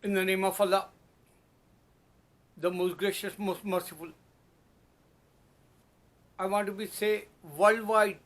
In the name of Allah, the most gracious, most merciful, I want to be say worldwide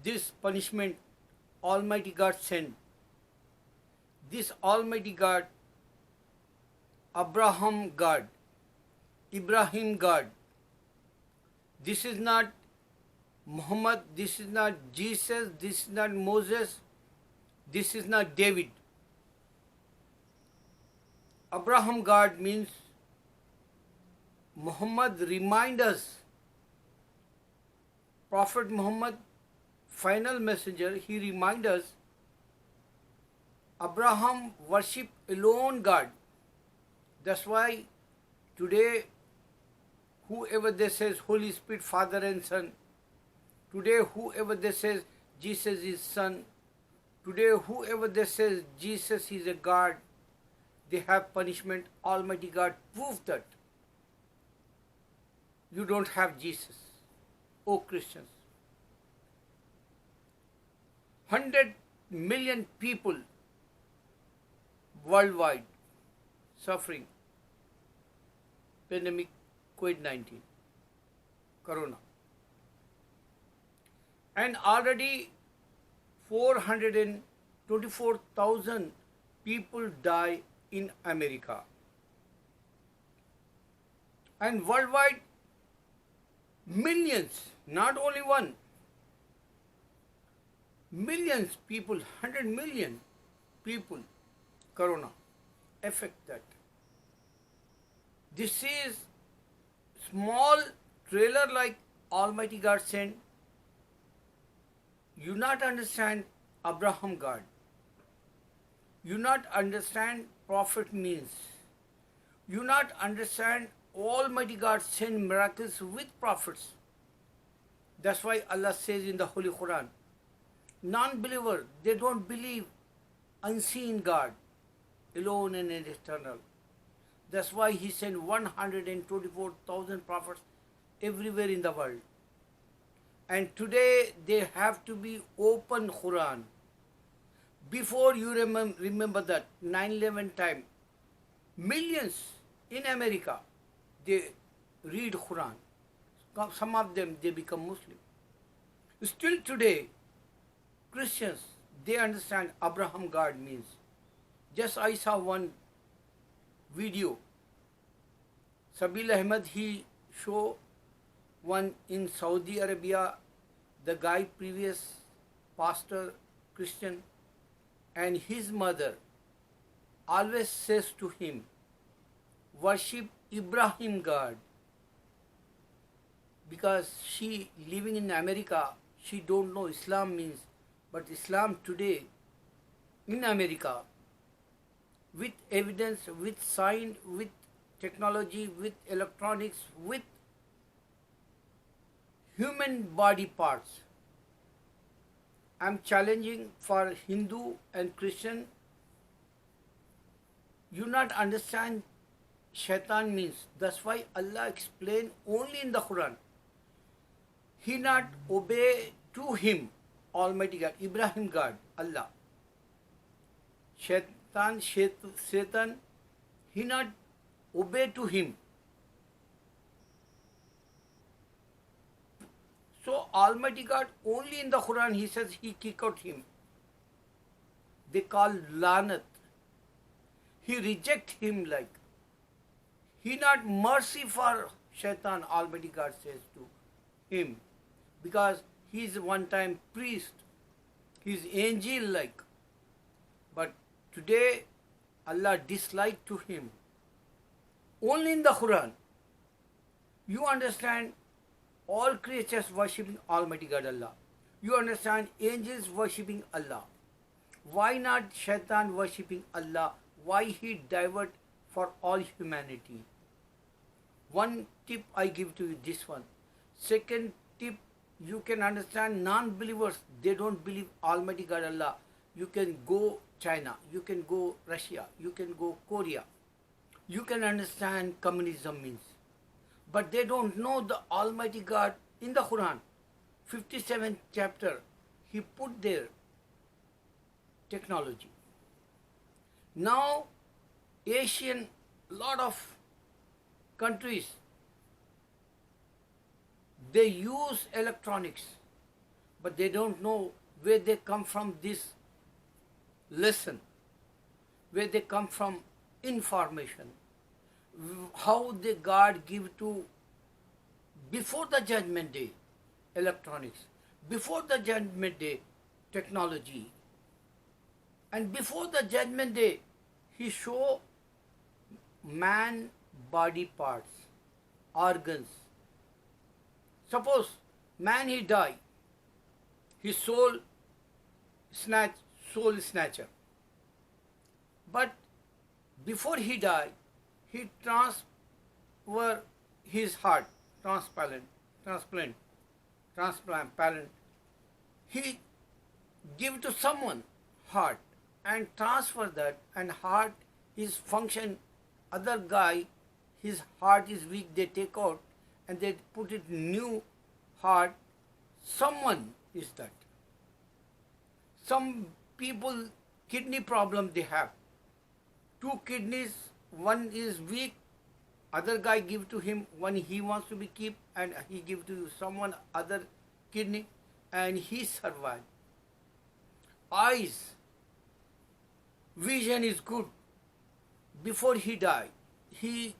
this punishment Almighty God sent. This Almighty God, Abraham God, Ibrahim God. This is not Muhammad, this is not Jesus, this is not Moses, this is not David. Abraham God means Muhammad remind us, Prophet Muhammad, final messenger, he remind us Abraham worship alone God. That's why today whoever they says Holy Spirit, Father and Son, today whoever they says Jesus is Son, today whoever they says Jesus is a God, they have punishment. Almighty God proved that you don't have Jesus. O Christians, 100 million people worldwide suffering pandemic COVID-19, Corona. And already 424,000 people die in America. And worldwide, millions, not only one, millions people, 100 million people, Corona, affect that. This is small trailer like Almighty God sent. You not understand Abraham God. You not understand prophet means. You not understand Almighty God send miracles with prophets. That's why Allah says in the Holy Quran, non-believer, they don't believe unseen God, alone and eternal. That's why He sent 124,000 prophets everywhere in the world. And today they have to be open Quran. Before you remember that 9/11 time, millions in America, they read Quran. Some of them, they become Muslim. Still today, Christians, they understand Abraham God means. Just I saw one video. Sabil Ahmed, he show one in Saudi Arabia, the guy previous pastor, Christian, and his mother always says to him, worship Ibrahim God. Because she living in America, she don't know Islam means. But Islam today in America, with evidence, with science, with technology, with electronics, with human body parts, I'm challenging for Hindu and Christian, you not understand shaitan means. That's why Allah explained only in the Quran. He not obey to him, Almighty God, Ibrahim God, Allah. Satan, he not obey to him. So Almighty God, only in the Quran, He says He kick out him. They call lanat. He reject him like. He not mercy for shaitan, Almighty God says to him. Because he is one time priest. He is angel like. But today Allah dislike to him. Only in the Quran. You understand all creatures worshipping Almighty God Allah. You understand angels worshipping Allah. Why not shaitan worshipping Allah? Why he divert for all humanity? One tip I give to you, this one. Second tip, you can understand non-believers, they don't believe Almighty God Allah. You can go China, you can go Russia, you can go Korea. You can understand communism means. But they don't know the Almighty God in the Quran. 57th chapter, He put there technology. Now, Asian, lot of countries, they use electronics, but they don't know where they come from this lesson, where they come from information, how the God give to before the judgment day electronics, before the judgment day technology, and before the judgment day he show man body parts, organs. Suppose man he die, his soul snatcher. But before he die, he transfer his heart, transplant. He give to someone heart and transfer that, and heart is function. Other guy, his heart is weak, they take out and they put it new heart. Someone is that. Some people kidney problem they have. Two kidneys, one is weak, other guy give to him, one he wants to be keep, and he give to someone other kidney, and he survive. Eyes, vision is good. Before he die, he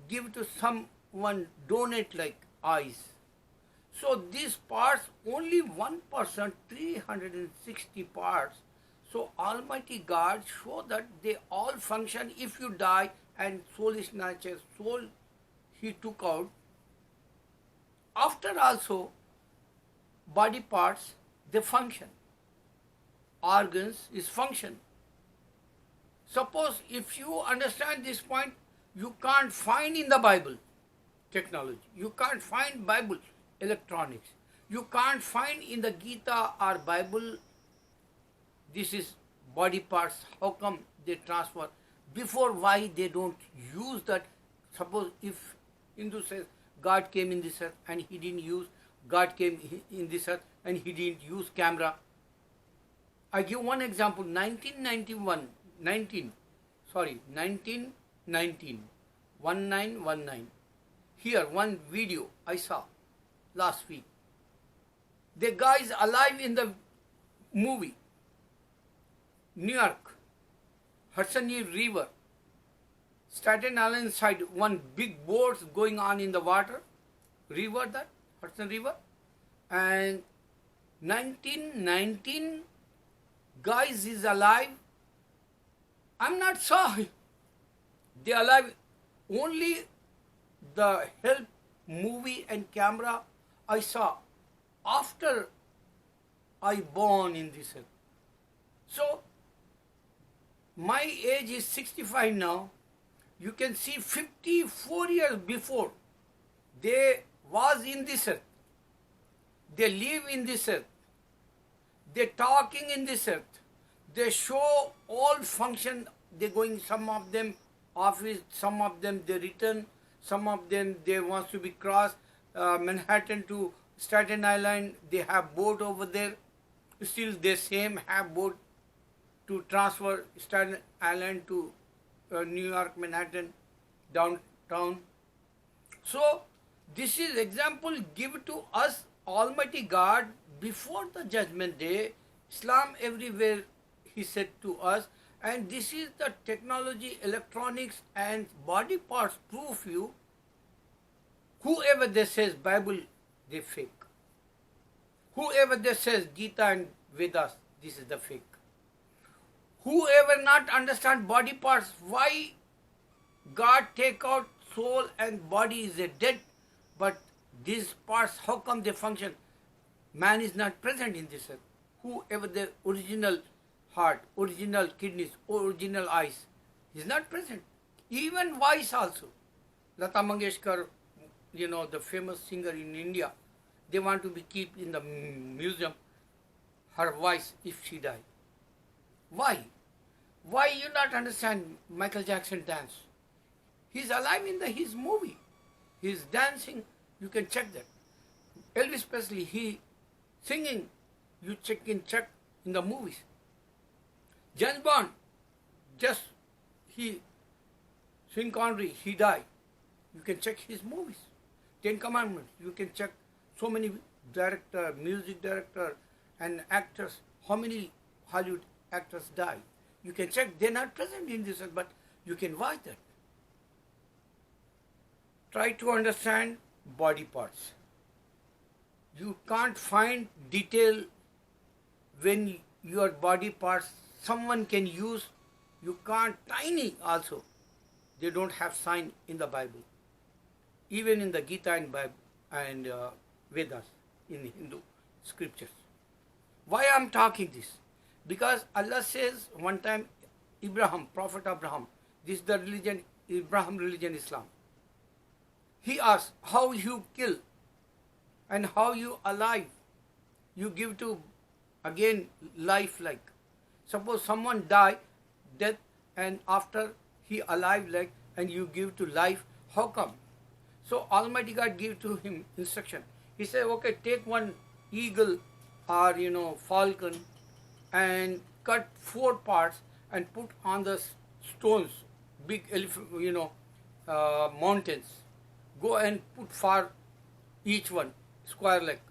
give to someone, donate like eyes. So these parts, only 1%, 360 parts. So Almighty God show that they all function. If you die and soul is nature, soul he took out. After also, body parts, they function. Organs is function. Suppose if you understand this point, you can't find in the Bible technology. You can't find Bible electronics. You can't find in the Gita or Bible this is body parts. How come they transfer? Before, why they don't use that? Suppose if Hindu says God came in this earth and he didn't use, God came in this earth and he didn't use camera. I give one example, 1919. Here, one video I saw last week. The guy is alive in the movie. New York, Hudson River, Staten Island side, one big boat going on in the water, river that, Hudson River, and 1919 guys is alive. I'm not sorry. They alive. Only the help movie and camera I saw after I born in this earth. So my age is 65 now. You can see 54 years before they was in this earth. They live in this earth. They talking in this earth. They show all function. They going, some of them office, some of them they return, some of them they wants to be cross Manhattan to Staten Island. They have boat over there. Still they same have boat to transfer Staten Island to New York, Manhattan, downtown. So this is example give to us Almighty God before the judgment day. Islam everywhere he said to us, and this is the technology, electronics and body parts proof you. Whoever they says Bible, they fake. Whoever they says Gita and Vedas, this is the fake. Whoever not understand body parts, why God take out soul and body is a dead, but these parts, how come they function? Man is not present in this earth. Whoever the original heart, original kidneys, original eyes, is not present. Even voice also. Lata Mangeshkar, the famous singer in India, they want to be keep in the museum, her voice if she die. Why? Why you not understand Michael Jackson dance? He's alive in his movie. He's dancing. You can check that. Elvis Presley, he singing. You check in the movies. James Bond, just he, Sean Connery, he died. You can check his movies. 10 Commandments. You can check so many director, music director and actors. How many Hollywood actors died? You can check. They're not present in this, but you can watch that. Try to understand body parts. You can't find detail when your body parts someone can use. You can't tiny also. They don't have sign in the Bible. Even in the Gita and Bible and Vedas in Hindu scriptures. Why I'm talking this? Because Allah says one time Abraham, Prophet Abraham, this is the religion, Abraham religion, Islam. He asked how you kill and how you alive. You give to again life like. Suppose someone die, death, and after he alive like, and you give to life, how come? So Almighty God gave to him instruction. He said, okay, take one eagle or falcon and cut 4 parts and put on the stones, big mountains. Go and put for each one, square like.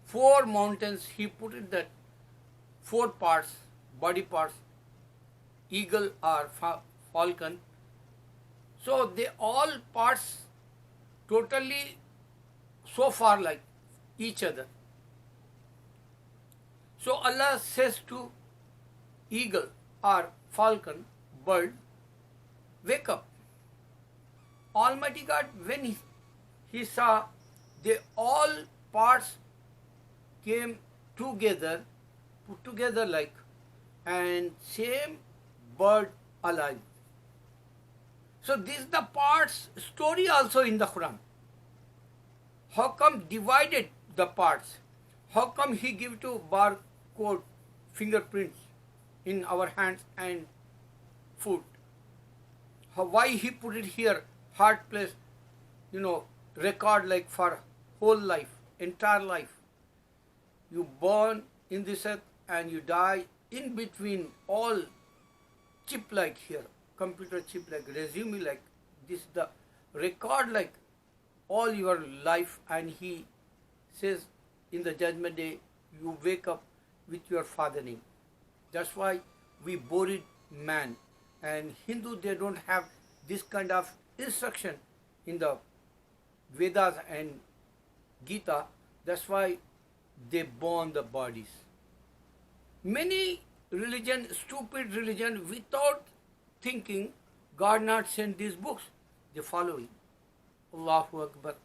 4 mountains he put it that 4 parts, body parts, eagle or falcon. So they all parts totally so far like each other. So Allah says to eagle or falcon, bird, wake up. Almighty God, when he saw they all parts came together, put together like, and same bird alive. So this is the parts story also in the Quran. How come divided the parts? How come he give to barcode fingerprints in our hands and foot? Why he put it here, heart place, record like for whole life, entire life. You born in this earth and you die in between all chip like here, computer chip like, resume like, this the record like all your life, and he says in the judgment day you wake up with your father name. That's why we buried man, and Hindu they don't have this kind of instruction in the Vedas and Gita. That's why they burn the bodies. Many religion, stupid religion, without thinking, God not sent these books. They follow him. Allahu Akbar.